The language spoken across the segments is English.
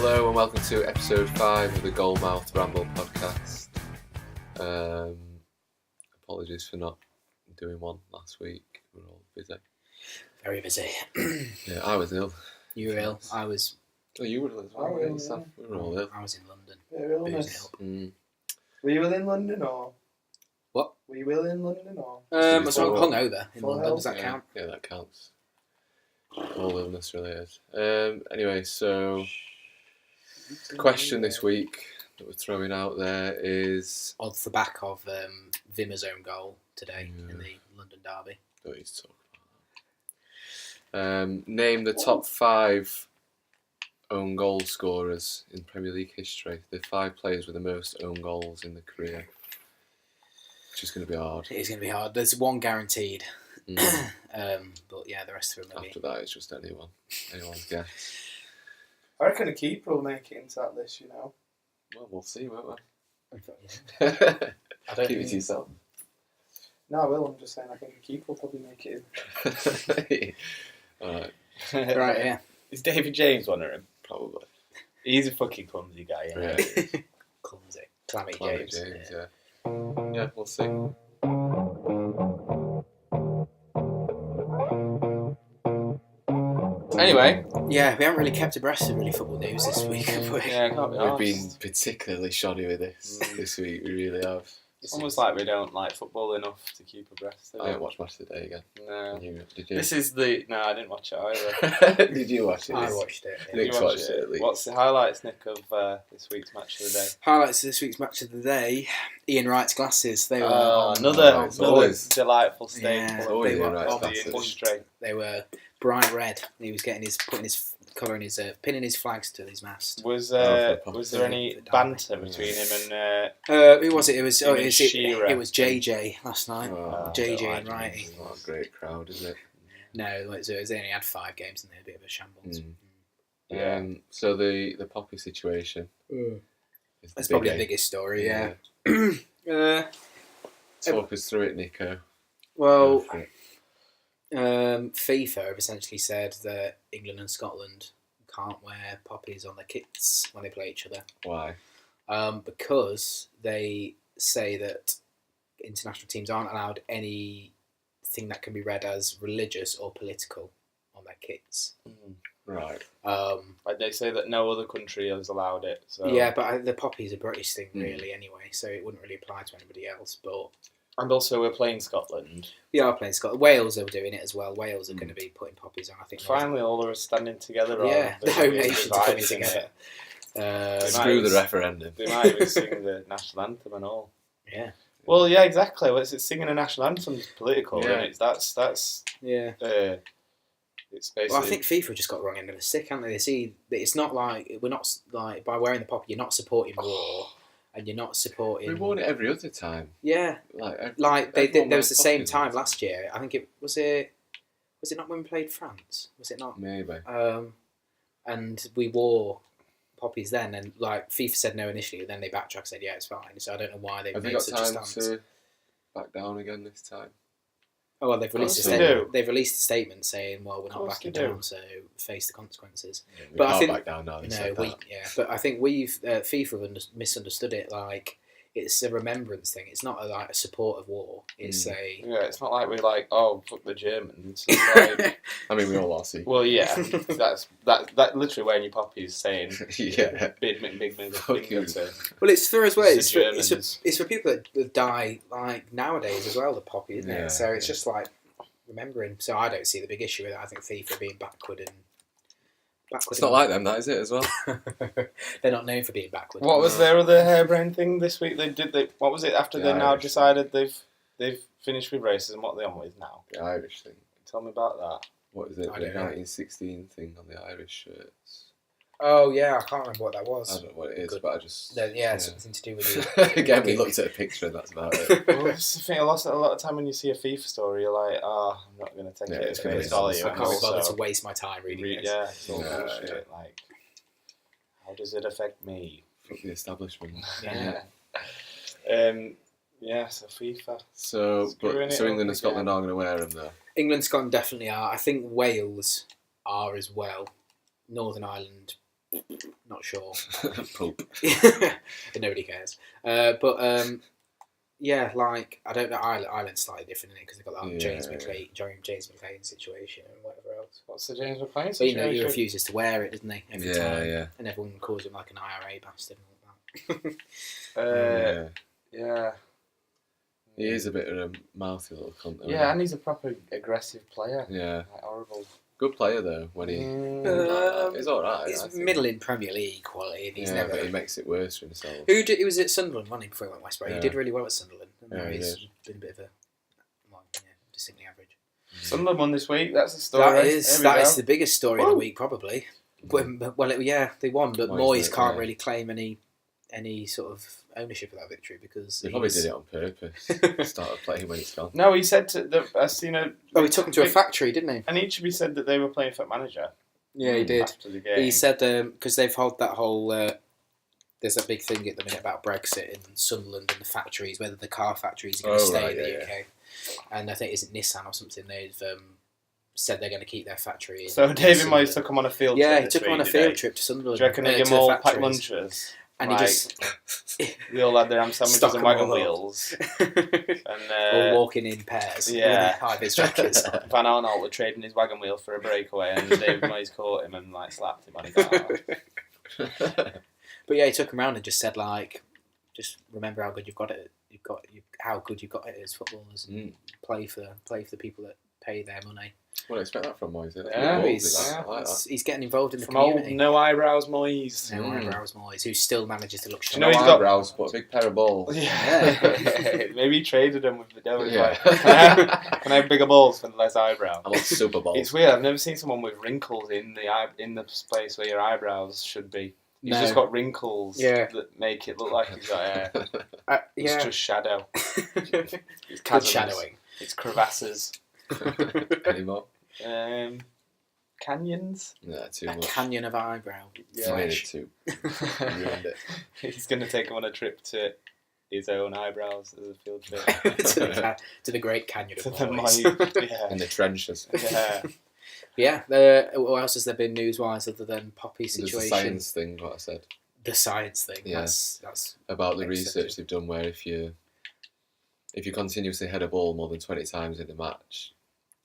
Hello and welcome to episode 5 of the Goalmouth Ramble podcast. Apologies for not doing one last week. We were all busy. Very busy. Yeah, I was ill. You were ill. I was. Oh, you were ill as well. I was, Sam. We were all ill. I was in London. illness. Boozing Were you ill in London or? What? Were you ill in London or? I was hungover in Full London. health? Does that count? Yeah, that counts. All illness related. Anyway, so the question this week that we're throwing out there is... Off the back of Vimmer's own goal today in the London derby. Don't need to talk about that. Name the top 5 own goal scorers in Premier League history. The 5 players with the most own goals in the career. Which is going to be hard. It is going to be hard. There's one guaranteed. But yeah, the rest of them maybe. After that, it's just anyone's guess. I reckon a keeper will make it into that list, you know. Well, we'll see, won't we? I don't Keep it to yourself. No, I will. I'm just saying I think a keeper will probably make it in. Alright, Right, yeah. Is David James one of them? probably. He's a fucking clumsy guy. Yeah. Clumsy. Clammy Climate James. James, yeah. Yeah, we'll see. Anyway, Yeah, we haven't really kept abreast of really football news this week, have we? yeah, can't be We've arsed. been particularly shoddy with this week, we really have. It's almost like we don't like football enough to keep abreast of I it. didn't watch Match of the Day again. No. Did you? This is the... No, I didn't watch it either. Did you watch it? I watched it. Did Nick's you watch watched it at least. What's the highlights, Nick, of this week's match of the day? Highlights of this week's match of the day. Ian Wright's glasses. They were Another it's always- delightful Yeah, staple it's always they Ian were Wright's of the glasses. industry. They were bright red. He was putting his colouring his pinning his flags to his mast. Was for was there any banter between him and... Who was it? It was Him and Shearer. it was JJ last night. Oh, JJ don't and like Wright. It's not a great crowd, is it? No, it was they only had 5 games and they're a bit of a shambles. Yeah. So the Poppy situation is That's the probably big the A. biggest story. Yeah. Talk us through it, Nico. Well, Go for it. FIFA have essentially said that England and Scotland can't wear poppies on their kits when they play each other. Why? Because they say that international teams aren't allowed anything that can be read as religious or political on their kits. Right. Like they say that no other country has allowed it. So. Yeah, but the poppy is a British thing, really, anyway, so it wouldn't really apply to anybody else. But And also we're playing Scotland. we are playing Scotland. Wales are doing it as well. Wales are going to be putting poppies on, I think. Finally, all of us standing together. Yeah, the home nations are coming dividing together. it. Screw the referendum. They might even sing the national anthem and all. Yeah. Well, yeah, exactly. Well, it's singing a national anthem is political, Yeah. and that's Yeah. it's basically. Well, I think FIFA just got the wrong end of the stick, haven't they? They see that it's not like we're not like by wearing the poppy, you're not supporting war, and you're not supporting. We've worn it every other time. Yeah, Like there was the same poppies time and last year. I think it was it not when we played France? Was it not? maybe. And we wore poppies then, and like FIFA said no initially, then they backtracked and said yeah, it's fine. So I don't know why they Have you made got such a time stance. to back down again this time? Oh well, they've released a course they statement. do. They've released a statement saying, "Well, we're not course backing they do. down, so face the consequences." We But I can't think- back down now. They No, said that. but I think we've FIFA have misunderstood it. Like it's a remembrance thing. It's not a support of war. It's a Yeah, it's not like we're like, oh, fuck the Germans. It's like, I mean, we all are. See. well, yeah, that's that literally wearing your poppies saying, Yeah. big middle Fuck finger you. to. well, it's for as well. The It's Germans. it's for people that die like nowadays as well. The poppy, isn't Yeah, it? So it's yeah. just like remembering. So I don't see the big issue with it. I think FIFA being backward. It's not like them, that is it as well. They're not known for being backward. What was their other harebrained thing this week? What was it after The they now Irish decided they've finished with racism? What are they on with now? The Irish thing. Tell me about that. What is it? I The don't know. 1916 thing on the Irish shirts. Oh yeah, I can't remember what that I was. don't know what it is, Good. but I just. Yeah, something to do with it. Again, we looked at a picture and that's about it. Well, that's the thing. A lot of time when you see a FIFA story, you're like, I'm not going to take Yeah, it it's at gonna face be value. nonsense. I And can't be bothered also, to waste my time reading this. yeah, it's all Yeah, bullshit. Like, how does it affect me? Fuck the establishment. Yeah. Yeah, so FIFA. So, Screwing so it England up and Scotland again. are going to wear them though. England, Scotland definitely are. I think Wales are as well. Northern Ireland Not sure. Pope. And nobody cares. But yeah, like I don't know. Ireland's slightly different in it because they've got that James McLean situation and whatever else. What's the James McLean So situation? he refuses to wear it, doesn't he? Every time. Yeah. And everyone calls him like an IRA bastard and all that. Yeah. He is a bit of a mouthy little cunt. Though, Yeah, and he's a proper aggressive player. Yeah. Like, horrible. Good player though. When he, he's all right. He's middling Premier League quality, and he's never. But he makes it worse for himself. He was at Sunderland, wasn't he, before he went West Brom? Yeah. He did really well at Sunderland. And Yeah, now he he's did. been a bit of a, distinctly average. Sunderland won this week. That's the story. That is the biggest story of the week, probably. They won, but Moyes can't really claim any sort of ownership of that victory because They probably did it on purpose. Started playing when he's gone. No, he said I seen a. Oh, he took him to a factory, didn't he? And Ichibi said that they were playing for manager. Yeah, he did. After the game. He said because they've held that whole. There's a big thing at the minute about Brexit and Sunderland and the factories, whether the car factories are going to stay in the UK. And I think it's Nissan or something. They've said they're going to keep their factory. So David Moyes took him on a field trip. Yeah, he took him on a field trip to Sunderland. Do you reckon they give them all packed lunches? And like, he just they all had their ham sandwiches Stock and 'em wagon all up. wheels, all walking in pairs. Yeah. High vis jackets. Van Arnold were trading his wagon wheel for a breakaway, and David Moyes caught him and like slapped him when he got out. But yeah, he took him around and just said just remember how good you've got it. How good you've got it as footballers. And play for the people that pay their money. Well, I expect that from Moyes. Yeah, He's getting involved in the From community. old no eyebrows Moyes. No eyebrows Moyes, who still manages to look You sharp. know he's No got- eyebrows, but a big pair of balls. Yeah. Maybe he traded them with the devil. Yeah. Like, can I have bigger balls for less eyebrow? I want Super Bowl. It's weird. I've never seen someone with wrinkles in the place where your eyebrows should be. He's No. just got wrinkles Yeah. that make it look like he's got hair. Yeah. It's just shadow. It's Good chasms. shadowing. It's crevasses. Anymore? Canyons. Yeah, too A much. canyon of eyebrow. You made it too. You ruined it. He's going to take him on a trip to his own eyebrows as a field trip. to the Great Canyon To of the Moyes. yeah. In the trenches. Yeah. Yeah. What else has there been news-wise other than Poppy There's situation? the science thing, what I said. The science thing. Yeah. That's About the Excessive. research they've done where if you continuously head a ball more than 20 times in a match,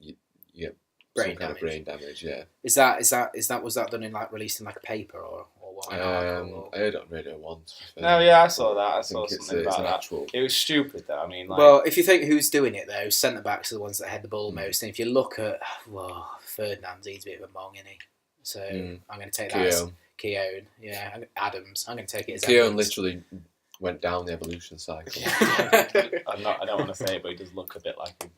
you get Brain some kind of damage. brain damage, yeah. was that done in released in a paper or what? An article or... I heard it on Radio 1. No, yeah, I saw that. I saw think it's something about an that. actual... It was stupid, though. I mean, like... Well, if you think who's doing it though, centre backs are the ones that head the ball Mm. most. And if you look at Ferdinand's, he's a bit of a mong, isn't he? So I'm going to take that as Keown. Yeah, Adams. I'm going to take it as Keown Adams. literally went down the evolution cycle. I don't want to say it, but he does look a bit like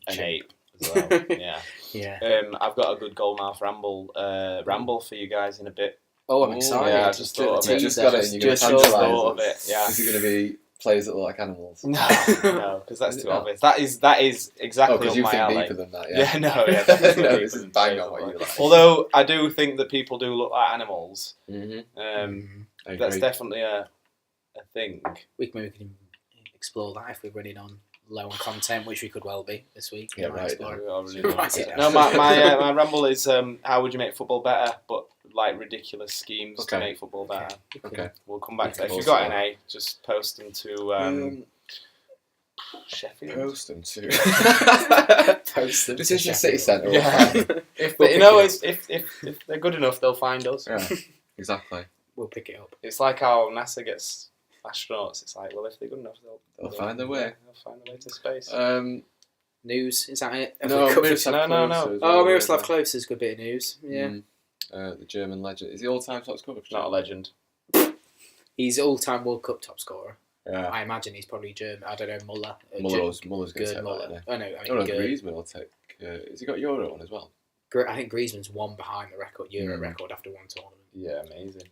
an ape as well. Yeah. Yeah. I've got a good Goalmouth Ramble for you guys in a bit. Oh, I'm Oh, excited. yeah, I just thought of it. You just got it and you're going to Just tantalise thought of it, us. yeah. Is it going to be players that look like animals? No, because that's Is it too not? obvious. That is Oh, exactly because up you my think alley. deeper than that, Yeah, yeah. no, yeah. definitely No, deeper this is than bang players on what look you like. like. Although I do think that people do look like animals. Mm-hmm. I That's agree. definitely a thing. We can explore that if we're running on low on content, which we could well be this week. Yeah, We might right. explore it. I really Right, like it. yeah. No, my ramble is how would you make football better, but like ridiculous schemes to Okay. make football better. Okay. We'll come back to that. If Awesome. you've got any, just post them to Sheffield. Post them too. Post them Just to in the city Sheffield. centre. we'll Yeah. find them. If We'll you pick know, it if they're good enough, they'll find us. Yeah, exactly. We'll pick it up. It's like how NASA gets astronauts. It's like, well, if they're good enough, They'll find their way. They'll find their way to space. News, is that it? Have No, we covered- Miroslav No. Klose as Oh, well, Miroslav yeah. Klose is a good bit of news. Yeah. The German legend. Is he all-time top scorer? Not a legend. He's all-time World Cup top scorer. Yeah. I imagine he's probably German. I don't know, Muller. Muller's going to Gerd take that, Muller. isn't he? Oh, no, I mean, Oh, no, Gerd. Griezmann will take... has he got Euro on as well? I think Griezmann's one behind the Euro record after one tournament. Yeah, amazing.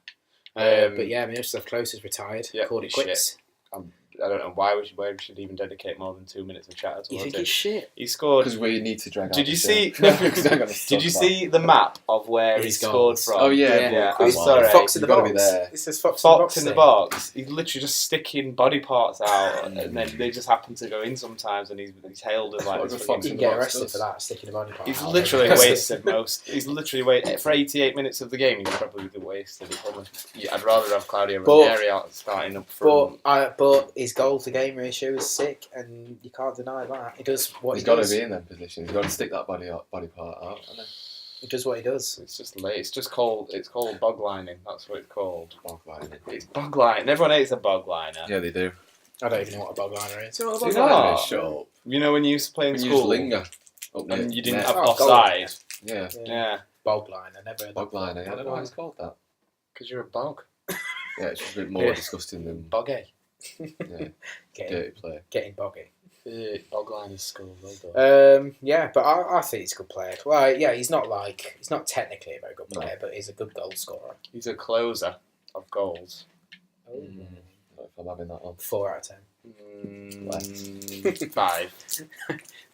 But yeah, Miroslav Klose is retired. Yeah, Called it shit. quits. I'm I don't know why we should even dedicate more than 2 minutes of chat towards You think it. it's shit? He scored. Because we need to drag out Did you the see? show. No, 'cause I got to Did you talk see the map of where he His scored goals. from? Oh, yeah. Yeah. Come I'm on. sorry. Fox in the You've gotta box. be there. It says Fox Fox in the thing. box. He's literally just sticking body parts out, and then they just happen to go in sometimes, and he's hailed as like. What this the fucking- Fox You in can the get box arrested does. for that, sticking a body part He's out. literally wasted most. He's literally waited for 88 minutes of the game. He's probably wasted. I'd rather have Claudio But- Ranieri out starting up front. But his goal to game ratio is sick, and you can't deny that. He does what He's he got to does. be in them positions. He's got to stick that body part out. And He does what he does. It's just late. It's just called. It's called bog lining. That's what it's called. then, It's bog line. Everyone hates a bog liner. yeah, they do. I don't even know what a bog liner is. Do you know what a Do bog you know liner what is? Shut up. You know when you used to play in When you just school linger. Up near and you didn't net. have Oh, offside. Yeah. Yeah, Bog liner, never heard Bog that. liner. I don't know why it's called that. because you're a bog. Yeah, it's just a bit more Yeah. disgusting than Boggy. dirty play. Getting boggy. Bog liner's school. Well done. Yeah, but I think he's a good player. Well, yeah, he's not technically a very good player, but he's a good goal scorer. He's a closer of goals. Oh. I don't know if I'm having that on. 4 out of 10. 5.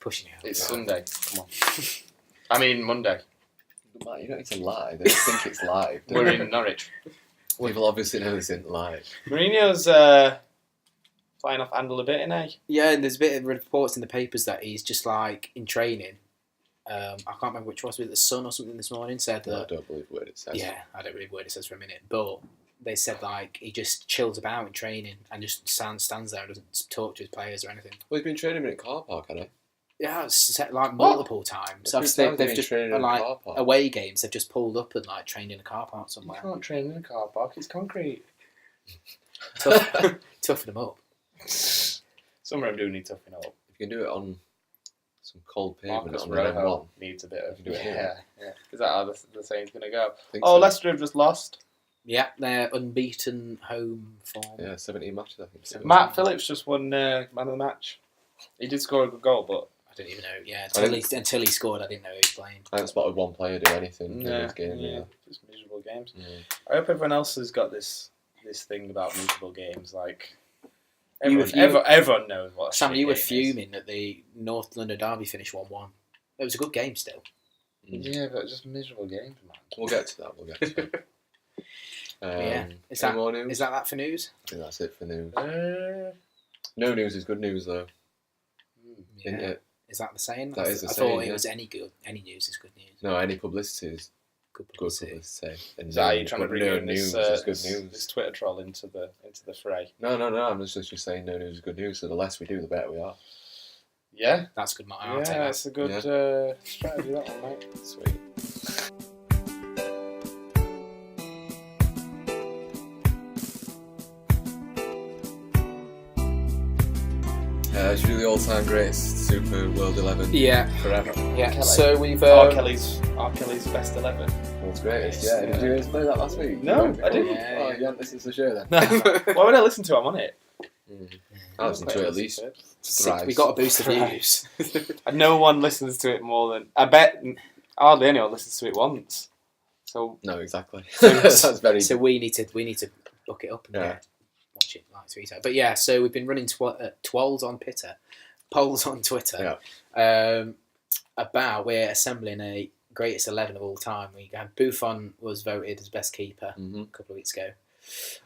Pushing it out. It's Sunday. Come on. I mean Monday. Matt, you don't need to lie. They just think it's live. don't We're they? in Norwich. People obviously know this isn't live. Mourinho's flying off handle a bit, isn't he? Yeah, and there's a bit of reports in the papers that he's just like in training. I can't remember which was it, the Sun or something this morning said No, I that. don't believe what it says. Yeah, I don't believe what it says for a minute, but they said like he just chills about in training and just stands there and doesn't talk to his players or anything. Well, he's been training in a car park, hasn't Yeah, it's said, like multiple times. Every So time they've they've just been training in a like car park. away games. They've just pulled up and like trained in a car park You somewhere. can't train in a car park. It's concrete. Toughen them up. Some of them do need toughening up. If you can do it on some cold pavement Marcus on the M1, Rojo needs a bit of. You can do it Yeah, here. yeah. Is that how the saying's going to go? I think Oh, so. Leicester have just lost. Yeah, they're unbeaten home form. Yeah, 17 matches, I think. it was. Matt Phillips just won man of the match. He did score a good goal, but I didn't even know. Yeah, I until he scored, I didn't know he was playing. I haven't spotted one player do anything in this game. yeah, Yeah. just miserable games. Yeah. I hope everyone else has got this thing about miserable games. Like You everyone, were- everyone knows what. a Sam, shit you were game is. fuming that the North London derby finished 1-1. It was a good game still. Yeah, but just miserable games, man. We'll get to that. We'll get to it. Yeah. Is any that- more news? Is that for news? I think that's it for news. Uh, No news is good news, though. Isn't Yeah. it? Is that the saying? That is the I saying, thought it yeah. was any news is good news. No, any publicity is Good good publicity. publicity. And is that how no- you're trying to but bring no in news this, is good this news. Twitter troll into the fray? No. I'm just saying no news is good news. So the less we do, the better we are. Yeah, That's good, Martin. yeah, I'll take that. that's a good strategy. That one, mate. Sweet. Should we do the all-time greatest Super World 11 Yeah, forever? yeah. Kelly. So we've R. Kelly's best 11. World's greatest. Yes, Yeah. Did you guys play that last week? No, You I didn't. Yeah, Oh, yeah. you haven't listened to the show then? Why would I listen to it? I'm on it. I listened to it at least thrice. We got to boost the Thrice. views. And no one listens to it more than I bet. Hardly anyone listens to it once. So No, exactly. So- That's very. So we need to book it up and Yeah. watch it like 3 times. But yeah, so we've been running twirls on Twitter, polls on Twitter, about we're assembling a greatest 11 of all time. We had Buffon was voted as best keeper Mhm. a couple of weeks ago,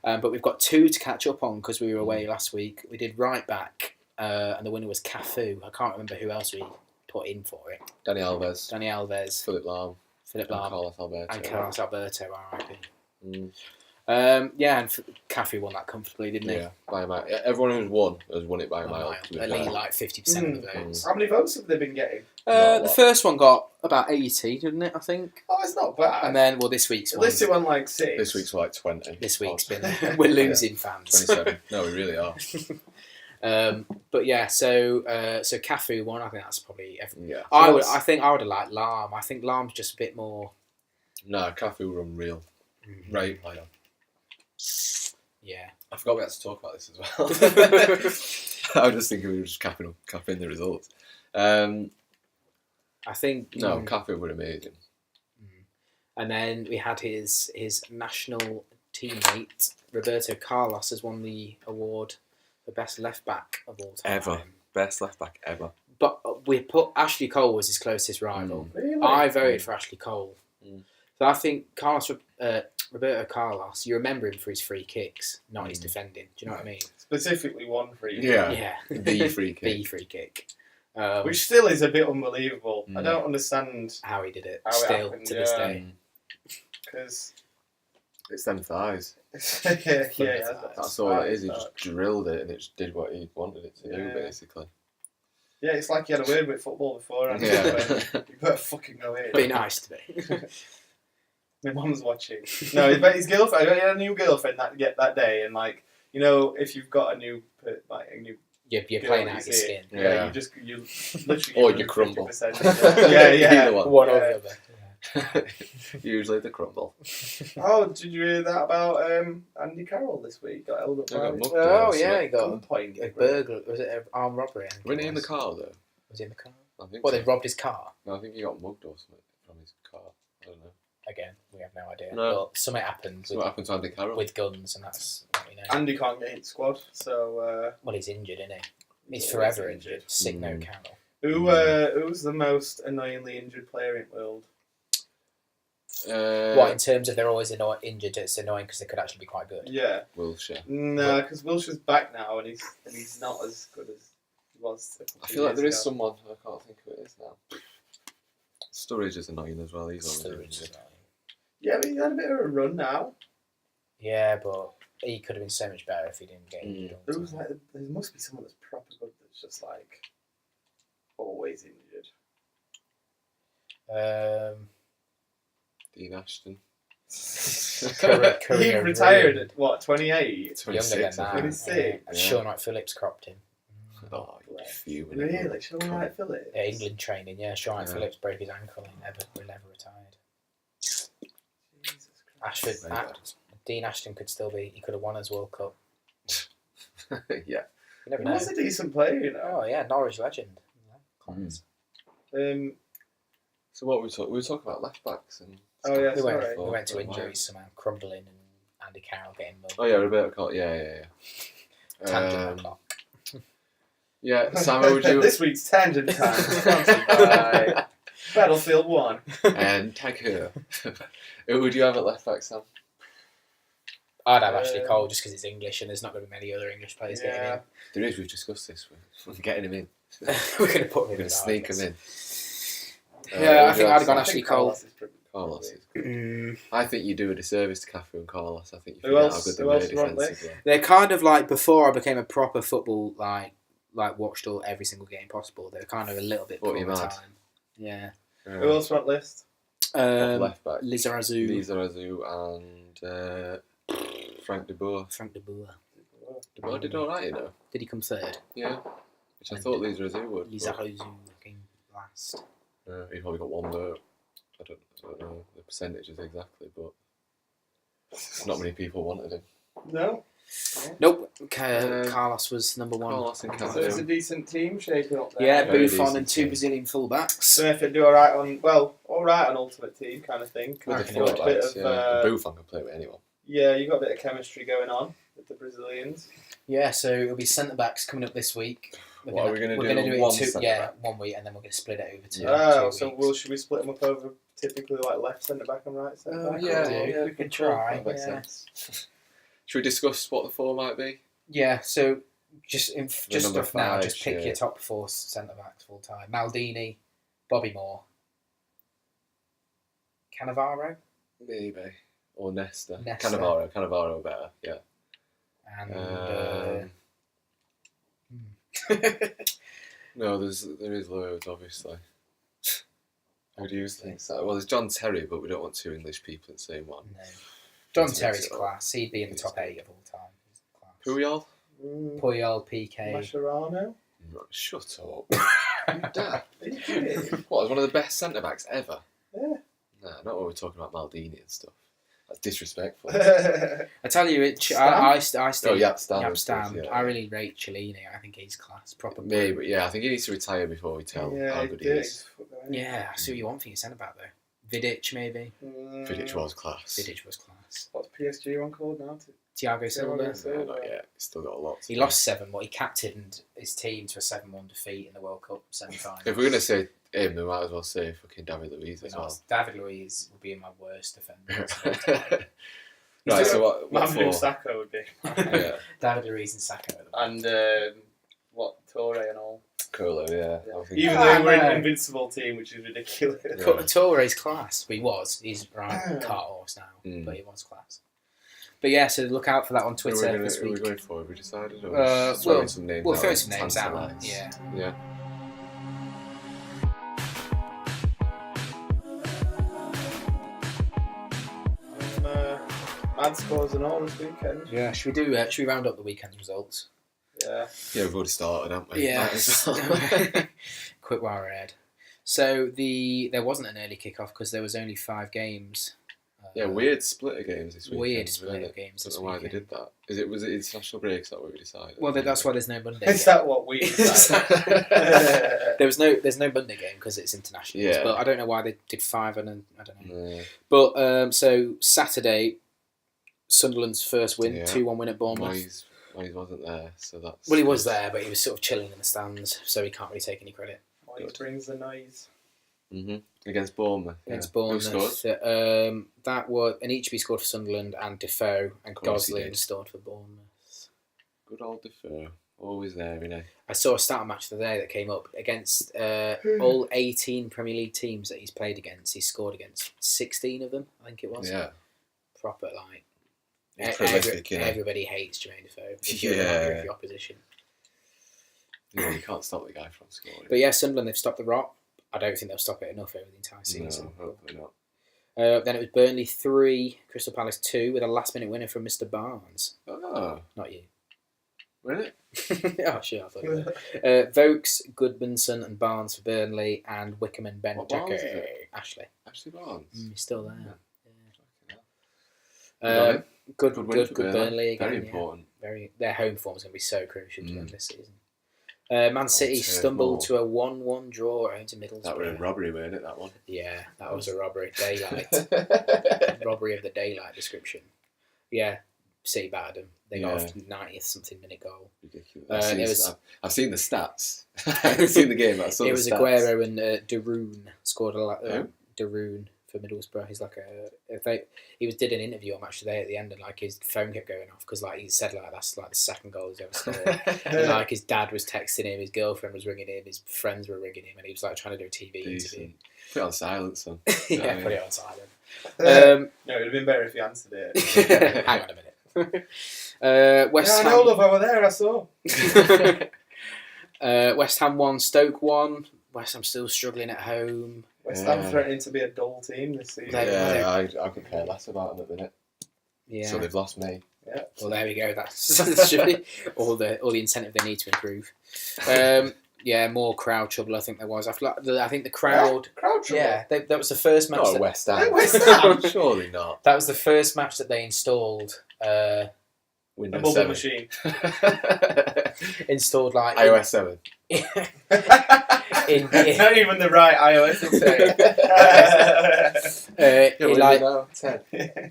but we've got 2 to catch up on because we were away last week. We did right back, and the winner was Cafu. I can't remember who else we put in for it. Danny Alves, Danny Alves, Philip Lahm, Philip and Lahm, Carlos Alberto. and Carlos Alberto. R.I.P. Mm. Yeah, and Cafu won that comfortably, didn't he? Yeah, by a mile. Yeah, everyone who's won has won it by a mile. to be At fair. least like 50% of the votes. how many votes have they been getting? Not a The lot. first one got about 80, didn't it? I think. Oh, it's not bad. And then, well, this week's one. won like 6. This week's like 20. This week's been we're losing fans. 27. No, we really are. But yeah, so Cafu won. I think that's probably. Yeah. I think I would have liked Lahm. I think Lahm's just a bit more. No, Cafu were unreal. Great player. Yeah. I forgot we had to talk about this as well. I was just thinking we were just capping the results. I think. No, Cafu were amazing. And then we had his national teammate Roberto Carlos has won the award the best left back of all time. Ever. Best left back ever. But we put Ashley Cole was his closest rival. Really? I voted for Ashley Cole. Mm. So I think Roberto Carlos, you remember him for his free kicks, not his defending. Do you know what I mean? Specifically one free kick. Yeah. Yeah. The free kick. The free kick. Which still is a bit unbelievable. I don't understand how he did it. how Still it happened, to this day. because It's them thighs. yeah, That's all it is. He just drilled it and it just did what he wanted it to do, Yeah. basically. Yeah, it's like you had a word with football before. And Yeah. you better fucking go in. Be nice to me. My mum's watching. No, but his girlfriend. He had a new girlfriend that day, and like if you've got a new You're girl playing that out you your see, skin. Yeah. you literally Or give you them crumble. 50%. Yeah. Either one. One or the other. Usually the crumble. Oh, did you hear that about Andy Carroll this week? Got held up I got by mugged, Oh, so- yeah, he got gunpoint. a burglar. Was it an armed robbery? I think Wasn't it he in the was. car, though? Was he in the car? I think Well, so. they robbed his car. No, I think he got mugged or something from his car. I don't know. Again, we have no idea. No. But something happened So what happened to Andy Carroll? with guns, and that's what we know. Andy can't get hit squad, so Well, he's injured, isn't he? He's Yeah, forever he's injured. injured. Sick no Carroll. who's the most annoyingly injured player in the world? What, in terms of they're always injured, it's annoying because they could actually be quite good. Yeah, Wilshere. no, because Wilshere's back now, and he's not as good as he was. A couple I feel like there years is ago. someone, I can't think who it is now. Sturridge is annoying as well, he's always Sturridge injured. is annoying. Yeah, but he's had a bit of a run now. Yeah, but he could have been so much better if he didn't get injured. all the Who's time. like, there must be someone that's proper good that's just like always injured. Dean Ashton. Career He retired ruined. at what, 28? Younger than 26, I that. think. 26. And Yeah. Sean Wright Phillips cropped him. Oh, you fuming. Really? Sean Wright Phillips? Yeah, England training, yeah. Sean Wright Yeah. Phillips broke his ankle and never retired. Jesus Ashford, Very bad. Dean Ashton could still be. He could have won his World Cup. Yeah. You never He know. was a decent player, you know. Oh yeah, Norwich legend. Class. So what were we talking? We were talking about left backs and. Oh, yeah, We went, sorry. we went to Wow. injuries somehow, crumbling and Andy Carroll getting mugged. Oh yeah, Roberto Carlos. Yeah. Tangent o'clock. Yeah, Sam, who would you? This week's Tangent Time is sponsored by Battlefield 1. And tag her. Who would you have at left back, Sam? I'd have Ashley Cole just because it's English and there's not going to be many other English players Yeah. There is. We've discussed this. We're getting him in. getting in. We're going to put him We're in. going to sneak him in. Yeah, I who think else? I'd have gone I Ashley think Cole. Carlos is pretty Carlos is good. Mm. I think you do a disservice to Cafu and Carlos. I think you Who forget how else- good they who were else were on this? defensively. They're kind of like before I became a proper football like watched all every single game possible. They're kind of a little bit What, before you my mad? time. Yeah. Who else on that list? Left back. Lizarazu, Lizarazu and Frank de Boer. Frank de Boer. De Boer did alright, you know. Did he come third? Yeah. Which I thought Lizarazu would. but, Lizarazu came last. he probably got one vote. I don't know the percentages exactly, but not many people wanted him. No. Nope. Carlos was number one. Carlos and So it's a Cafu. decent team shaping up there. Yeah, Very Buffon decent and two team. Brazilian fullbacks. So if they do alright on Ultimate Team kind of thing. With I the reckon Got a bit fullbacks, of, yeah. Buffon can play with anyone. yeah, you got a bit of chemistry going on with the Brazilians. Yeah, so it'll be centre backs coming up this week. What are we gonna we're do? gonna do it One in two, centre yeah, back? 1 week, and then we're going to split it over two. Oh, 2 so weeks. should we split them up over typically like left centre back and right centre back? yeah, Or- yeah. we can try. That makes Yeah. sense. Should we discuss what the four might be? Yeah, so just number stuff now. five, Just pick yeah. your top four centre backs full time. Maldini, Bobby Moore, Cannavaro, Maybe. Or Nesta. Nesta. Cannavaro better, yeah. and No, there is loads, obviously. Who do you think so? Well, there's John Terry, but we don't want two English people in the same one. no. John Let's Terry's mix it up. class. He'd be in the top 8 of all time. He's class. Puyol? Puyol, PK. Mascherano? Shut up. Dad. Are you kidding? What, he's one of the best centre-backs ever? Yeah. Nah, not when we're talking about Maldini and stuff. That's disrespectful. I tell you, I still. Oh, Jaap Stam, Jaap of Stam. course, yeah. I really rate Cellini. I think he's class. Proper. Maybe, but yeah, I think he needs to retire before we tell how good he is. Yeah, I see what you want for your centre back though. Vidic maybe. Vidic was class. Vidic was class. What's PSG one called now? Thiago Silva. No, not yet. He's still got a lot. He lost 7, but he captained his team to a 7-1 defeat in the World Cup semi-final. If we're going to say him, we might as well say fucking David Luiz as well. David Luiz would be my worst defender. Right, so what Mamadou for? Sakho would be. Yeah. David Luiz and Saka. And Torre and all. Colo, yeah. I think Even though we're an invincible team, which is ridiculous. Yeah. Torre's class. He was. He's right cart horse now, but he was class. But yeah, so look out for that on Twitter this Who are we week. going for? Have we decided? Or We'll throwing some names We'll out throw like some names out. Tantalize? Yeah. Yeah. Mad scores and all this weekend. Yeah. Should we round up the weekend results? Yeah. Yeah, we've already started, haven't we? Yeah. Might as well. Quick while we're ahead. So there wasn't an early kickoff because there was only 5 games. Yeah, weird split of games this weekend. Weird split of games I this don't know why weekend. they did that. Was it international breaks that we decided? Well, that's why there's no Monday. Is game. that what we decided? There's no Monday game because it's international. Yeah. But I don't know why they did 5 and then I don't know. Yeah. But so Saturday, Sunderland's first win, Yeah. 2-1 win at Bournemouth. Moyes wasn't there, so that's... Well, he was there, but he was sort of chilling in the stands, so he can't really take any credit. It brings the noise. Against Bournemouth. Against yeah. Bournemouth. Who scored? That was an Eachby scored for Sunderland and Defoe and Of course he Gosling did. scored for Bournemouth. Good old Defoe. Always there, you know. I saw a starter match today that came up against all 18 Premier League teams that he's played against. He scored against 16 of them, I think it was. Yeah. Proper, like... Prolific, you know. Everybody hates Jermaine Defoe if Yeah. you're the opposition. Yeah, you can't stop the guy from scoring. But yeah, Sunderland, they've stopped the rot. I don't think they'll stop it enough over the entire season. No, hopefully not. Then it was Burnley 3, Crystal Palace 2 with a last-minute winner from Mr. Barnes. Oh, Not you. really? Oh, sure, I thought you were. Vokes, Goodmanson and Barnes for Burnley and Wickham and Ben What Barnes is Tucker. it? Ashley. Ashley Barnes. He's still there. Yeah. Good win for Burnley again. Very yeah. important. Their home form is going to be so crucial to them this season. Man City turn stumbled more. to a 1-1 draw at home to Middlesbrough. That was a robbery, weren't it, that one? Yeah, that was a robbery. Daylight. Robbery of the daylight description. Yeah, City battered them. They got a 90th something minute goal. Ridiculous. I've seen the stats. I haven't seen the game, but I saw It the was stats. Aguero and Daroon scored a lot. Who? Daroon for Middlesbrough. He's like did an interview on Match Today at the end, and like his phone kept going off because like he said like that's like the second goal he's ever scored. And, like his dad was texting him, his girlfriend was ringing him, his friends were ringing him, and he was like trying to do a TV interview. Decent. Put it on silence, son. Yeah, put it on silent. No, it would have been better if you answered it. Hang on a minute. West I Ham. know, love, I was there, I saw. West Ham 1, Stoke 1. West Ham still struggling at home. West Ham threatening to be a dull team this season. Yeah, I could care less about them at the minute. Yeah. So they've lost me. Yeah. Well, there we go. That should be all the incentive they need to improve. Yeah, more crowd trouble. I think there was. I think the crowd. Crowd trouble. Yeah, that was the first match. Not at West Ham. West Ham. Surely not. That was the first match that they installed. A Windows bubble 7. machine. Installed like iOS 7. It's not even the right iOS update.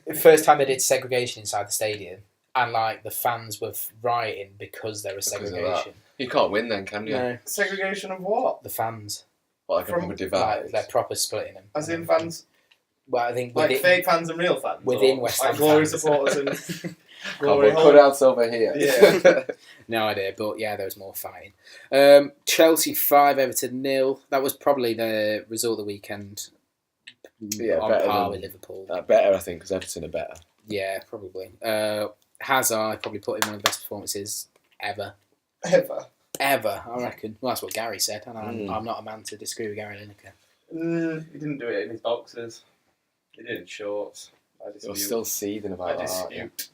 10. First time they did segregation inside the stadium, and like the fans were rioting because there was Because of segregation. You can't win then, can you? No, Segregation of what? the fans. What, like a From- proper divide? Like, they're proper splitting them. As in fans, Well, I think like within, fake fans and real fans? within or West like Ham glory fans. supporters and Can't glory put holders. cutouts over here. Yeah. No idea, but yeah, there was more fighting. Chelsea 5, Everton 0. That was probably the result of the weekend. Yeah, on better par than- with Liverpool. Better, I think, because Everton are better. Yeah, probably. Hazard probably put in one of the best performances ever. Ever. I reckon. Well, that's what Gary said, and I'm not a man to disagree with Gary Lineker. He didn't do it in his boxers. He did it in shorts. I You're dispute. still seething about that, aren't you? dispute.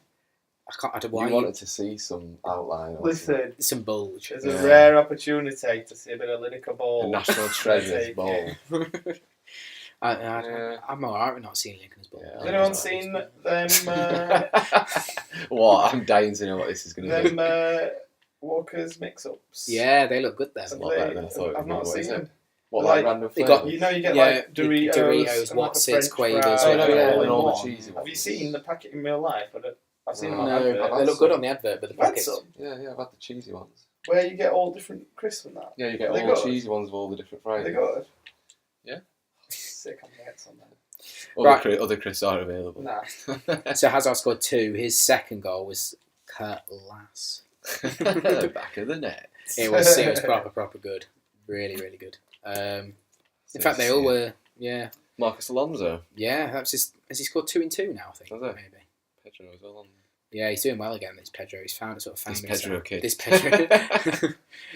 I don't You why wanted to see some outline. Or Listen, some bulge. there's Yeah. a rare opportunity to see a bit of Lineker the ball. National Treasures Take Bowl. it. I'm alright with not seeing Lincoln's ball. Yeah. Has anyone seen them What? I'm dying to know what this is going to be. Walker's mix-ups? Yeah, they look good there. It's a lot better than I thought it I've would be. not What seen is them. it? What, Like, like random they got- flavours? You know, you get Yeah, like Doritos, Doritos, and like a Watsits, French Quavers, fry. Oh, no, yeah, all in and all the one. cheesy Have ones. you seen the packet in real life? I've seen them No, on No, advert. they look good on the advert, but the I've had packets. some. Yeah, I've had the cheesy ones. Where you get all different crisps and that. Yeah, you get Are they all the good? cheesy ones with all the different Are fries. they good? Yeah. Sick on the heads on that. Other crisps are available. Nah. So Hazard scored 2. His second goal was class. Back of the net. It was proper good. Really, really good. In fact, they all were. Yeah, Marcus Alonso. yeah. That's has he scored 2 in 2 now? I think Has he? maybe. Pedro as well. Yeah, he's doing well again. This Pedro, he's found This himself. Pedro kid. This Pedro.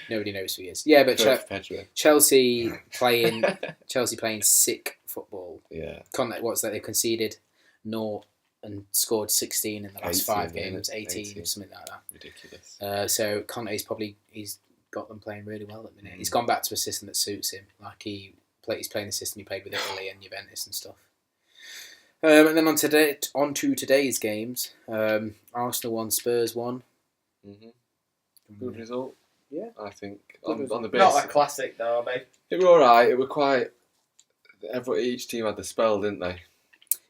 Nobody knows who he is. Yeah, but Pedro. Chelsea playing sick football. Yeah. What's that? They conceded 0 and scored 16 in the last 5 games. 18 something like that. Ridiculous. So Conte's he's got them playing really well at the minute. He's gone back to a system that suits him. Like he's playing the system he played with Italy and Juventus and stuff. And then on to today's games. Arsenal won, Spurs won. Good result. Yeah, I think Good on the base. Not a classic derby. It were alright. It were quite. Each team had the spell, didn't they?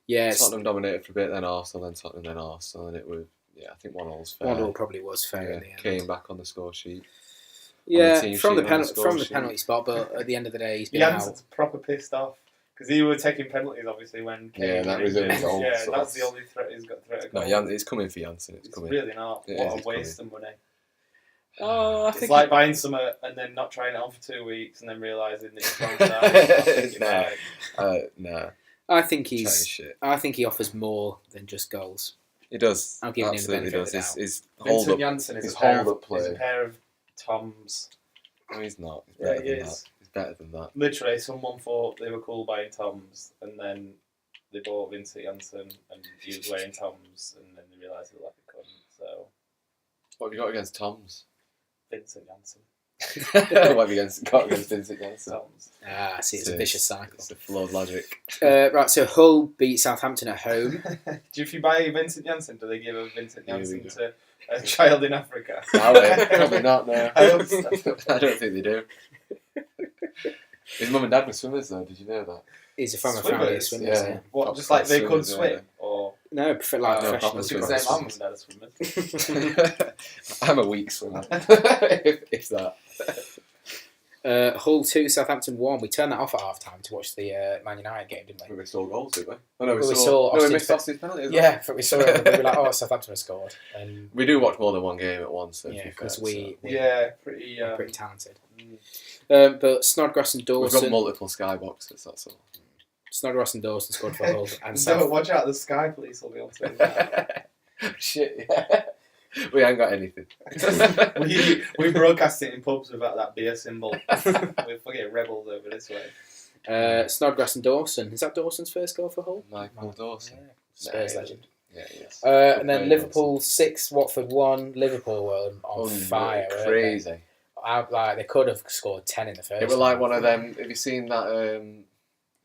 yeah. Tottenham dominated for a bit, then Arsenal, then Tottenham, then Arsenal, and it was I think 1-1's fair. 1-1 probably was fair in the end. Came back on the score sheet. Yeah, team from the sheet, on the score penalty sheet. Oh, spot, but at the end of the day, he's been out. Jansen's proper pissed off. Because he was taking penalties, obviously, when Kane Yeah, that was injured. his own Yeah, sort that's of- the only threat he's got. Threat of No, goal. it's coming for Jansen. It's It's coming. really not. It What is, a it's waste of money. Oh, I It's think like buying something and then not trying it on for 2 weeks and then realising that it's wrong size. Nah. I think Chatting he's. shit. I think he offers more than just goals. It does. I'm giving him the Absolutely benefit of does. the His hold Vincent up. Janssen is his a pair hold of, up play. is a pair of Toms. No, he's not. He's Yeah, better he than is. that. He's better than that. Literally, someone thought they were cool buying Toms, and then they bought Vincent Janssen, and he was wearing Toms, and then they realised they were like a cunt. So, What have you got against Toms? Vincent Janssen. What have you got against Vincent Janssen? Toms. I see, it's a vicious cycle. It's a flawed logic. Right, so Hull beat Southampton at home. If you buy Vincent Janssen, do they give a Vincent Here we Janssen go. to a child in Africa? Probably not, no. I hope so. I don't think they do. His mum and dad were swimmers, though. Did you know that? He's from a family of Swimmers? swimmers. Yeah. Yeah. What, Top just like they could swimmers, swim? Or No, like No, professional proper because swimmers. their mum and dad are swimmers. I'm a weak swimmer. if that. Hull 2, Southampton 1. We turned that off at half time to watch the Man United game, didn't we? We saw goals, did we? Oh, no, We saw we Austin missed Pe- Austin's penalty as well. Yeah, we saw it. We were like, oh, Southampton have scored. And We do watch more than one game at once, so yeah, to be because fair, we're Yeah, pretty. pretty talented. Mm. But Snodgrass and so. We've got Dawson. multiple skyboxes, that's all. Snodgrass and Dawson scored for Hull. And So watch out, the Sky Police will be on to it. Shit, yeah. We ain't got anything. we broadcast it in pubs without that beer symbol. We're fucking rebels over this way. Snodgrass and Dawson. Is that Dawson's first goal for Hull? Michael Dawson. Yeah. Spurs Yeah, legend. Yeah, yes. And then Liverpool 6, Watford 1. Liverpool were on fire. weren't they? Crazy. Like they could have scored 10 in the first. It was like half. one of them. Have you seen that?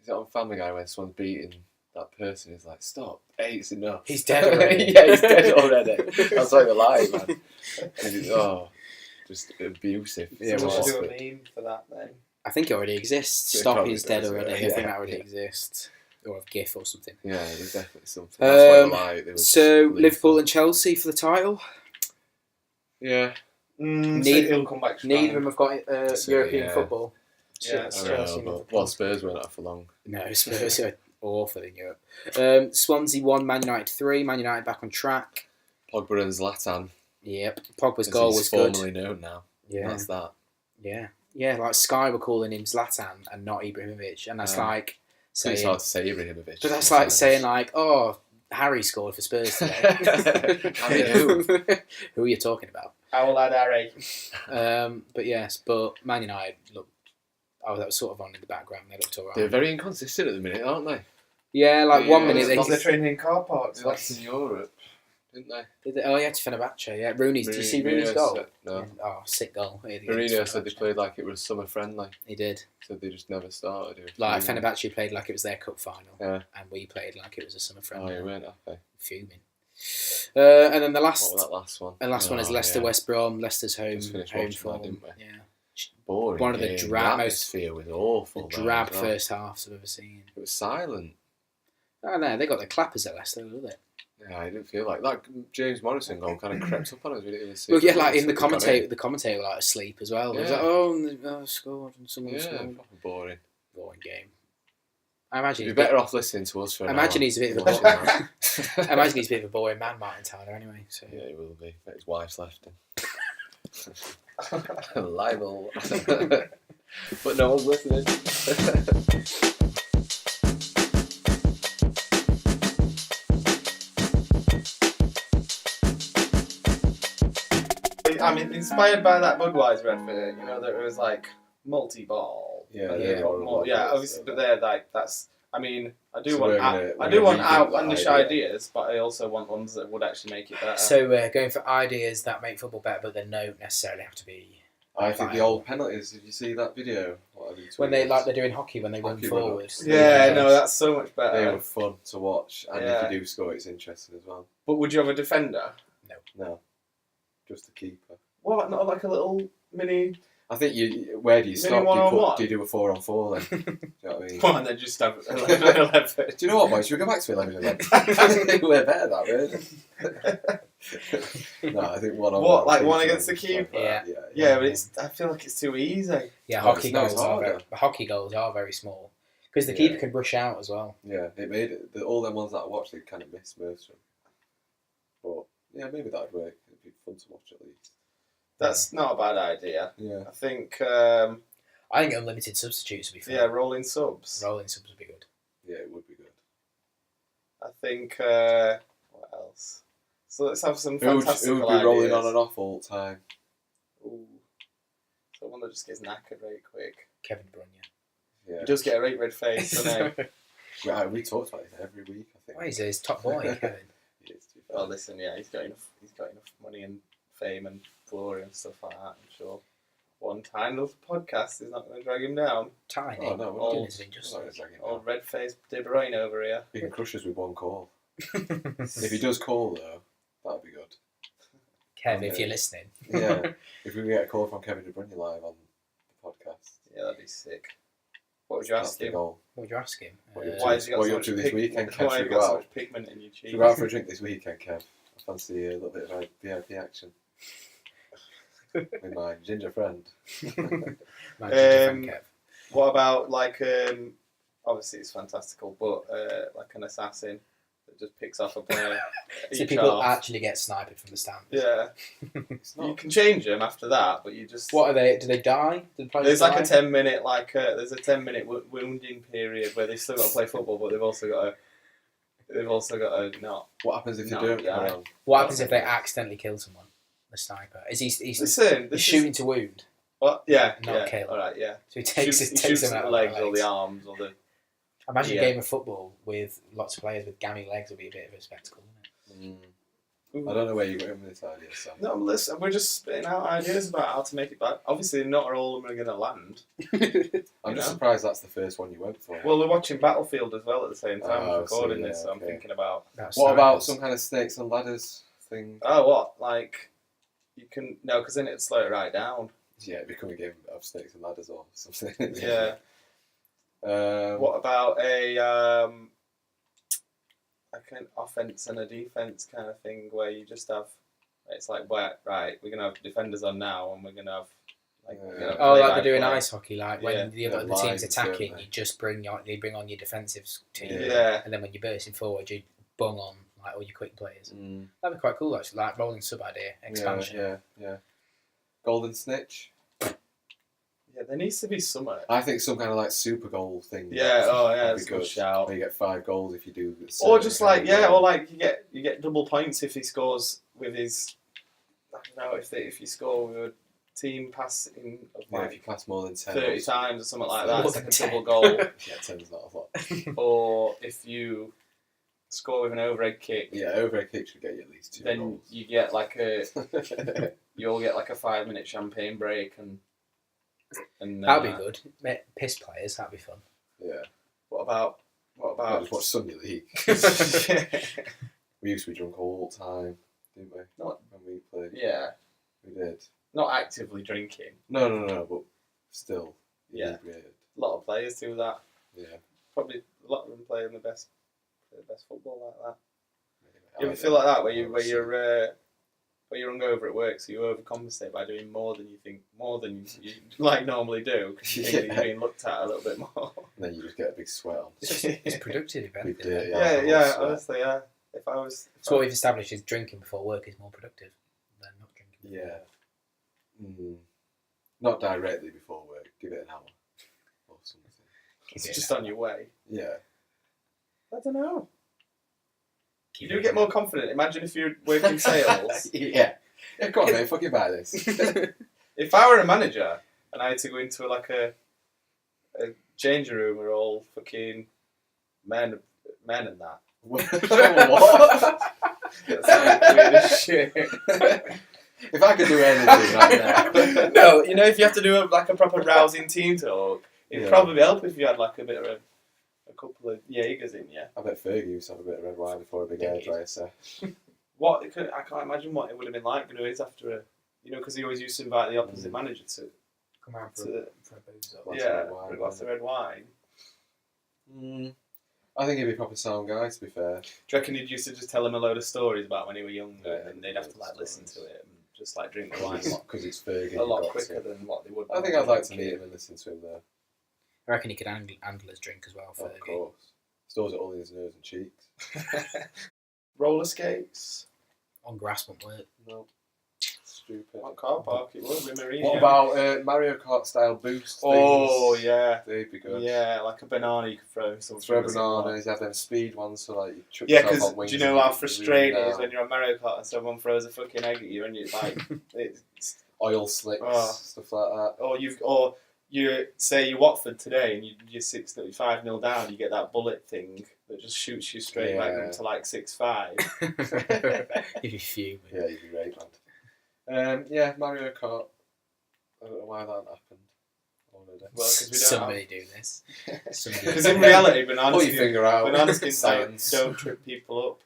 Is it on Family Guy when someone's beating that person? He's like, "Stop! Eight's enough." He's dead already. Yeah, he's dead already. That's like the lie, man. Just abusive. Yeah, So we well, should do Awkward. a meme for that then. I think it already exists. It Stop, probably he's dead does, already. yeah. I think Yeah, that already yeah. exists. Or a GIF or something. Yeah, there's definitely something. That's why the lie. They were So just Liverpool and Chelsea for the title. Yeah. City will come back strong. Neither of them have got So, European yeah. football. Yeah, It's I Chelsea know, and but Liverpool. well, Spurs weren't out for long. No, Spurs are awful in Europe. Swansea 1, Man United 3. Man United back on track. Pogba and Zlatan. Yep. Pogba's as goal he's was good. formally known now. Yeah. That's that. Yeah. Yeah, like Sky were calling him Zlatan and not Ibrahimovic. And that's like So it's saying... hard to say Ibrahimovic. But that's like saying like, oh, Harry scored for Spurs today. Harry who? Who are you talking about? Our lad Harry. But yes, but Man United look. Oh, that was sort of on in the background. They looked alright. They're very inconsistent at the minute, aren't they? Yeah, like Yeah, 1 minute Because they're they. training in car parks. That's in Europe, didn't they? Oh yeah, to Fenerbahce. Yeah, Rooney's. Did you see Rooney's Mourinho goal? said- no. Oh, sick goal. Mourinho said they played like it was summer friendly. He did. So they just never started. It was Like really- Fenerbahce played like it was their cup final, Yeah. and we played like it was a summer Oh, friendly. you weren't happy. Fuming. And then the What last, was that last one? and last one is Oh, Leicester yeah. West Brom. Leicester's home Just finished home watching that, form. didn't we? Yeah. Boring. One of the game. drab- The most- atmosphere was awful. The though, drab as well. first halves I've ever seen. It was silent. Oh no, they got the clappers at Leicester, didn't they? Yeah, I didn't feel like that. James Morrison goal kind of crept up on us. We didn't even see. Well, yeah, it. like in the Something got commentator, in. the commentator was like asleep as well. It was Yeah. like, oh, scored and someone Yeah, scored. proper boring. Boring game. I imagine You'd be better off listening to us for an imagine hour. he's a bit of a watching boring. that. I imagine he's a bit of a boring man, Martin Tyler. Anyway, so Yeah, he will be. His wife's left him. Libel. But no one's listening. I'm inspired by that Budweiser advert. You know that it was like multi-ball. Yeah, And yeah. they've got more, yeah. Obviously, but they're like that's. I mean, I do So want we're gonna want rethink outlandish that idea. ideas, but I also want ones that would actually make it better. So going for ideas that make football better, but they don't necessarily have to be. I think the old penalties. Did you see that video? When they're doing hockey, when they run Hockey forward. yeah, no, that's so much better. They were fun to watch, and Yeah. if you do score, it's interesting as well. But would you have a defender? No, just the keeper. What? Not like a little mini I think where do you Mini stop? Do you, one-on-one? do you do a 4-on-4 then? Do you know what I mean? one and then just have 11. Do you know what, boys? Should we go back to 11-11? We're better at that, really. No, I think one on What, like keeper one against the and stuff like keeper? that. Yeah, but I feel like it's too easy. Yeah, No, hockey it's not, goals it's are harder. hockey goals are very small because the Yeah. keeper can rush out as well. Yeah, it made it. All them ones that I watched, they kind of missed most of them. But yeah, maybe that'd work. It'd be fun to watch at least. That's not a bad idea. Yeah. I think, I think unlimited substitutes would be fun. yeah, rolling subs. Rolling subs would be good. Yeah, it would be good. I think, what else? So let's have some Who would fantastic be rolling on and off all the time? Ooh. Someone that just gets knackered very quick. Kevin De Bruyne. Yeah. He does get a right red face, doesn't he? We talked about this every week, I think. Why is his top boy, Kevin? He is, to be fair. Well, listen, yeah, he's got enough money and fame and glory and stuff like that, I'm sure. One tiny little podcast is not going to drag him down. Tiny. Oh, no, we're Doing not. his injustice. We're not gonna drag him Old down. red-faced De Bruyne over here. He can crush us with one call. If he does call, though, that'd be good. Kev, if you're listening. Yeah. If we get a call from Kevin De Bruyne live on the podcast, Yeah, that'd be sick. What would you that's ask the him? goal. What would you ask him? What you Why has he got What so you up much to this weekend, Kev? Why Should have we you got go so out? much pigment in your cheek? Should we go out for a drink this weekend, Kev? I fancy a little bit of VIP action with my ginger friend. My different Kev. What about like obviously it's fantastical, but like an assassin that just picks off a player. So each people half. actually get sniped from the stands. Yeah, It's you not. can change them after that, but you just What are they? Do they die? Do the players there's like die? a 10-minute there's a 10-minute wounding period where they've still got to play football, but they've also got to not. What happens if No, you don't yeah. carry on? What happens if they accidentally kill someone? The sniper is he's Listen, this shooting is to wound. what? Yeah, Not yeah. kill. All right, yeah. So he takes He takes shoots them at out the of legs or the arms or the. Imagine Yeah. a game of football with lots of players with gammy legs would be a bit of a spectacle, wouldn't I don't know where you're going with this idea, Sam. No, listen, we're just spitting out ideas about how to make it back. Obviously, not all of them are going to land. it? I'm You just know? surprised that's the first one you went for. Well, we're watching Battlefield as well at the same time Oh, as recording so, this, so I'm okay. thinking about. What about some kind of snakes and ladders thing? Oh, what? Like, you can. No, because then it'd slow it right down. Yeah, it'd become a game of snakes and ladders or something. Yeah. What? What about like an offense and a defense kind of thing where you just have. It's like, right, we're going to have defenders on now and we're going to have. Like, Yeah. we're gonna Oh, play like by they're doing play. ice hockey, like when Yeah. the Yeah, other the team's lines, attacking, don't they? you just bring on your defensive team, Yeah. and then when you're bursting forward, you bung on like all your quick players. Mm, That'd be quite cool, actually. Like rolling sub idea, expansion. Yeah. Golden snitch. Yeah, there needs to be some. I think some kind of like super goal thing. Yeah, oh yeah, would that's be a good shout. Where you get 5 goals if you do. a Or certain just kind like of yeah, goal. or like you get double points if he scores with his. I don't know if you score with a team passing of Yeah, if like you pass more than 10 30 or something. times or something like that, More it's than like a 10. double goal. Yeah, 10's not a lot. Or if you score with an overhead kick, Yeah, overhead kick should get you at least 2 then goals. you get like you'll get like a 5-minute champagne break and That'd be good. Piss players, that'd be fun. Yeah. What about I just watch Sunday League. We used to be drunk all the time, didn't we? Not- when we played. yeah, We did. not actively drinking. No, but still. Yeah. inebriated. A lot of players do that. Yeah. Probably a lot of them play the best football like that. You ever feel like that where you're hungover at work, so you overcompensate by doing more than you like normally do because you think that you're being looked at a little bit more. And then you just get a big sweat on. It's productive, if anything. Yeah, honestly, yeah. So what we've established is drinking before work is more productive than not drinking. Yeah. Not directly before work. Give it an hour or something. It's just on your way. Yeah. I don't know. You do get more confident. Imagine if you're working sales. Yeah, go on, mate. Fucking buy this. If I were a manager and I had to go into a changing room where all fucking men and that. What? That's weird as shit. If I could do anything right now. No, if you have to do a proper rousing team talk, it'd probably help if you had a bit of a couple of Jaegers in you. I bet Fergie used to have a bit of red wine before a big hairdryer session. I can't imagine what it would have been like nowadays after because he always used to invite the opposite manager to come out for a booze. For a glass of red wine. I think he'd be a proper sound guy, to be fair. Do you reckon he'd used to just tell him a load of stories about when he was younger and they'd have to listen to it and just drink the wine because it's Fergie a lot quicker than what they would? I think I'd like to meet him and listen to him though. I reckon he could handle his drink as well. Oh, of course. Stores it all in his nose and cheeks. Roller skates. On grass won't work. No. Stupid. What car park it would be Marine. What about Mario Kart style boost Oh, things? yeah. They'd be good. Yeah, like a banana you could throw. Throw bananas, you have them speed ones, so you trip yeah, yourself because on wings. do you know how frustrating it is when you're on Mario Kart and someone throws a fucking egg at you and you're it's oil slicks, stuff like that. Or you say you Watford today and you're 5-0 down, you get that bullet thing that just shoots you straight back up to 6-5. You'd be fuming. Yeah, you'd be right, man. Mario Kart. I don't know why that happened. Well, because we don't Somebody do this. Because in reality, banana skins don't trip people up.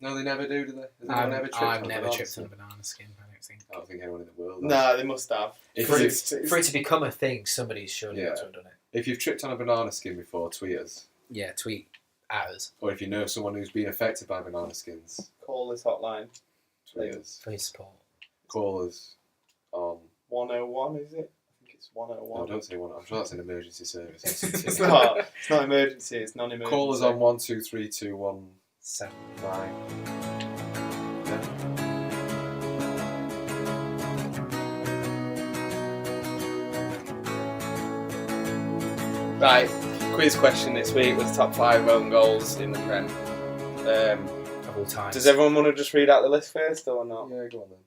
No, they never do they? I've never tripped on a banana skin, I don't think anyone in the world has. Nah, they must have. For it to become a thing, somebody's surely got to have done it. If you've tripped on a banana skin before, tweet us. Yeah, tweet at us. Or if you know someone who's been affected by banana skins, call this hotline. Tweet us. For his support. Call us on 101, is it? I think it's 101. No, don't say 101. I'm sure that's an emergency service. It's not. It's not emergency. It's non-emergency. Call us on 123219. 7. Right, quiz question this week was top 5 own goals in the Prem. Of all time. Does everyone want to just read out the list first or not? Yeah, go on then.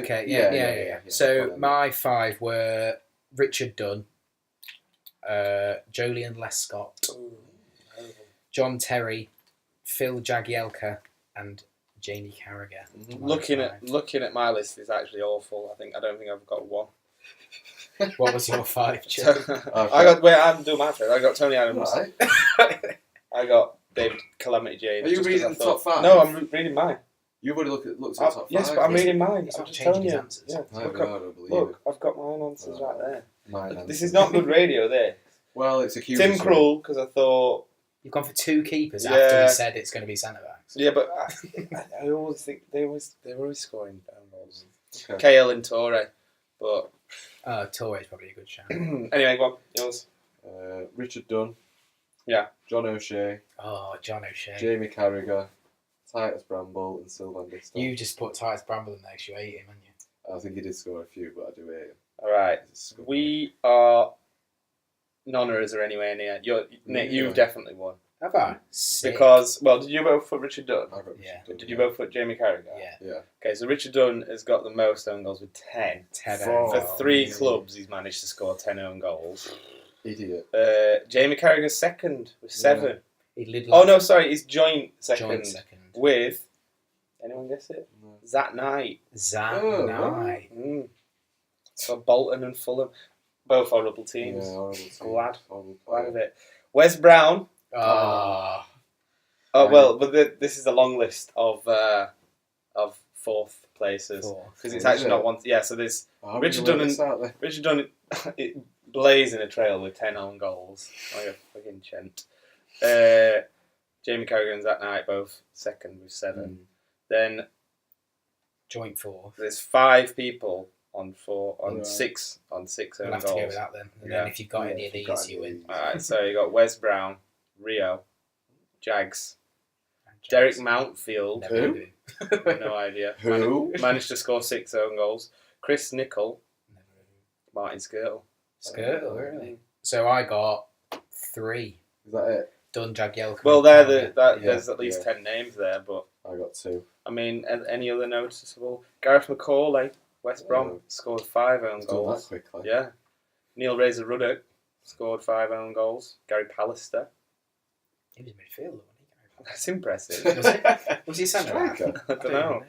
Okay, yeah. So my 5 were Richard Dunn, Jolyon Lescott, John Terry, Phil Jagielka, and Jamie Carragher. Looking at my list is actually awful. I don't think I've got one. What was your 5, Joe? I haven't done my 5. I got Tony Adams. Right. I got David Calamity Jane. Are you reading the top 5? No, I'm reading mine. You've already looked at the top 5. Yes, but I'm reading mine. He's I'm not just changing telling his you. answers. Yeah. I don't believe it. I've got my own answers right there. Mine This is not good radio, this. Well, it's a huge. Tim Krul, because I thought. You've gone for 2 keepers after we said it's going to be centre backs. Yeah, but I always think they're always scoring down goals. Okay. KL and Torre, but Torre's probably a good shout. anyway, go on, yours. Richard Dunn. Yeah. John O'Shea. Oh, John O'Shea. Jamie Carragher. Titus Bramble and Sylvan Distal. You just put Titus Bramble in there because you hate him, haven't you? I think he did score a few, but I do hate him. All right, we are. None of us are anywhere near. Nick, you've definitely won. Have I? Sick. Because, did you both put Richard Dunn? Yeah. Did you both put Jamie Carragher? Yeah. Okay, so Richard Dunn has got the most own goals with 10. 10 For 3 clubs, he's managed to score 10 own goals. Idiot. Jamie Carragher's second with 7. Yeah. He's joint second. Joint second. With, anyone guess it? No. Zat Knight. Knight. So Bolton and Fulham, both horrible teams. Yeah, horrible team. Glad of it. Wes Brown. But this is a long list of 4th places because it's actually not one. Yeah, so there's Richard Dunn blazing a trail with 10 own goals, like a fucking gent. Jamie Carragher and Zach Knight both second with 7. Then Joint 4. there's 5 people on Right. 6 We'll own have to go with goals. that then. And Yeah. then if you've got any of these, you win. Alright, so you got Wes Brown, Rio, Jags, Derek Mountfield, Never heard of him. no idea. Who? Managed to score 6 own goals. Chris Nichol, Never heard of him. Martin Skirtle. Skirtle, really? So I got 3. Is that it? Dun, Jagielka. Well, there's at least yeah. 10 names there, but I got 2. I mean, any other noticeable? Gareth McCauley, West Brom, scored 5 own It's done that goals. quickly. Yeah. Neil Razor Ruddock scored 5 own goals. Gary Pallister. He was midfielder, wasn't he? That's impressive. Was he centre back? Striker. I don't know.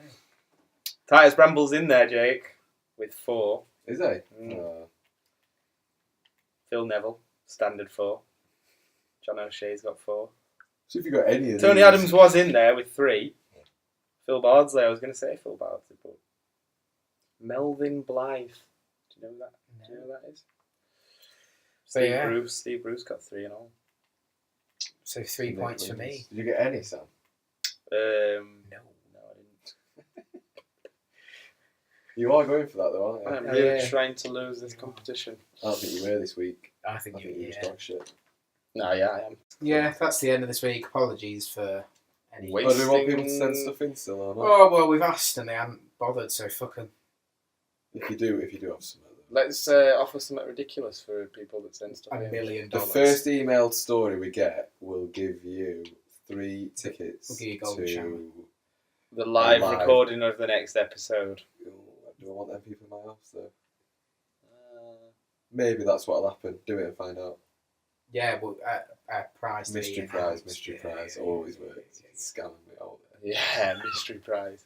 Titus Bramble's in there, Jake, with 4. Is he? Mm. Phil Neville, standard 4. John O'Shea's got 4. So if you got any of Tony these... Adams was in there with 3. Phil Bardsley, I was going to say Phil Bardsley, but Melvin Blythe. Do you know that? No. Do you know who that is? So, yeah. Steve Bruce got 3 in all. So 3 points for me. Did you get any, Sam? No. I didn't. You are going for that, though, aren't I'm you? really yeah. trying to lose this competition. I don't think you were this week. I think I you think you were yeah. dog shit. No, yeah, I am. Yeah, that's the end of this week. Apologies for any... Wait. Oh, do we want people to send stuff in still or not? Oh, well, we've asked and they haven't bothered, so fucking... If you do have some other. Let's offer something ridiculous for people that send stuff $1 in. million. The first emailed story we get will give you 3 tickets We'll give you golden to... shower. The live Live. recording of the next episode. Do I want them people in my house, though? Maybe that's what'll happen. Do it and find out. Yeah, well, a prize to Mystery be prize, announced. Yeah, always works. Scamming me out there. Yeah, mystery prize.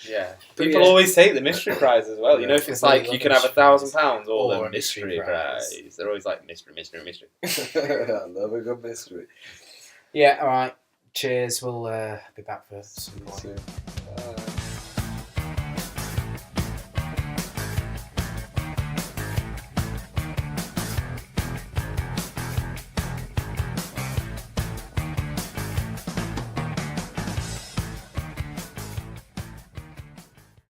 Yeah. But People yeah. always take the mystery prize as well. You know, if it's Yeah. like you can have £1,000 or Or the a mystery mystery prize. prize. They're always like mystery. I love a good mystery. Yeah, alright. Cheers. We'll be back for some more. See you soon. Bye.